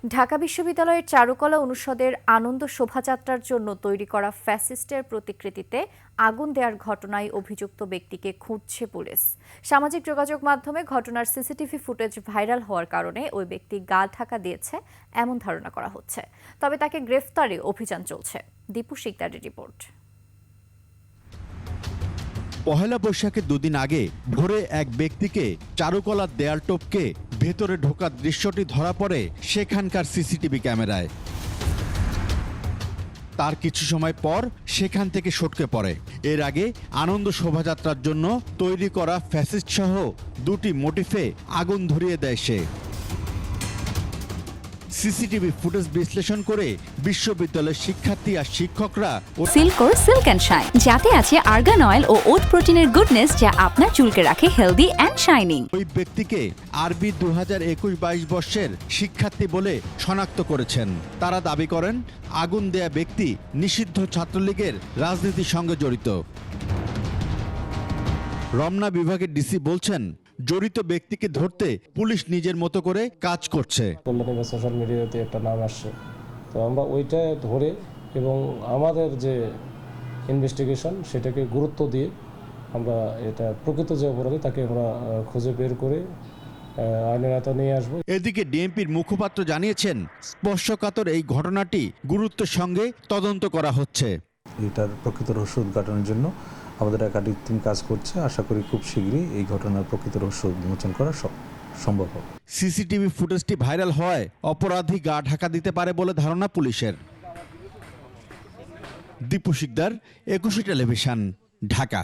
ঢাকা বিশ্ববিদ্যালয়ের চারুকলা অনুষদের আনন্দ শোভাযাত্রার জন্য তৈরি করা ফ্যাসিস্টের প্রতিকৃতিতে আগুন দেওয়ার ঘটনায় অভিযুক্ত ব্যক্তিকে খুঁজছে পুলিশ। সামাজিক যোগাযোগ মাধ্যমে ঘটনার সিসিটিভি ফুটেজ ভাইরাল হওয়ার কারণে ওই ব্যক্তি গা ঢাকা দিয়েছে এমন ধারণা করা হচ্ছে। তবে তাকে গ্রেফতারে অভিযান চলছে। দীপু শিকদারের রিপোর্ট। পহেলা বৈশাখের দুদিন আগে ভোরে এক ব্যক্তিকে চারুকলার দেয়াল টপকে ভেতরে ঢোকার দৃশ্যটি ধরা পড়ে সেখানকার সিসিটিভি ক্যামেরায়। তার কিছু সময় পর সেখান থেকে সটকে পড়ে। এর আগে আনন্দ শোভাযাত্রার জন্য তৈরি করা ফ্যাসিস্ট সহ দুটি মোটিফে আগুন ধরিয়ে দেয় সে। সিসিটিভি ফুটেজ বিশ্লেষণ করে বিশ্ববিদ্যালয়ের শিক্ষার্থী আর শিক্ষকরা সিল্কোর সিল্ক অ্যান্ড শাইন, যাতে আছে আর্গান অয়েল ও ওট প্রোটিনের গুডনেস, যা আপনার চুলকে রাখে হেলদি অ্যান্ড শাইনিং। ওই ব্যক্তিকে আরবি 2021-22 বর্ষের শিক্ষার্থী বলে শনাক্ত করেছেন। তারা দাবি করেন আগুন দেয়া ব্যক্তি নিষিদ্ধ ছাত্রলীগের রাজনীতির সঙ্গে জড়িত। রমনা বিভাগের ডিসি বলছেন, জড়িত ব্যক্তিকে ধরতে পুলিশ নিজের মতো করে কাজ করছে। সোশ্যাল মিডিয়াতে একটা নাম আসছে, তো আমরা ওইটা ধরে এবং আমাদের যে ইনভেস্টিগেশন সেটাকে গুরুত্ব দিয়ে আমরা এটা প্রকৃত যে অপরাধী তাকে আমরা খুঁজে বের করে আইনের আওতায় নিয়ে আসবো। এদিকে ডিএমপির মুখপাত্র জানিয়েছেন, স্পর্শকাতর এই ঘটনাটি গুরুত্বের সঙ্গে তদন্ত করা হচ্ছে। এটার প্রকৃত রহস্য উদ্ঘাটনের জন্য আমাদের একাধিক টিম কাজ করছে। আশা করি খুব শীঘ্রই এই ঘটনার প্রকৃত রহস্য উন্মোচন করা সম্ভব হবে। সিসিটিভি ফুটেজটি ভাইরাল হওয়ায় অপরাধী গা ঢাকা দিতে পারে বলে ধারণা পুলিশের। দীপু শিকদার, 21 টেলিভিশন, ঢাকা।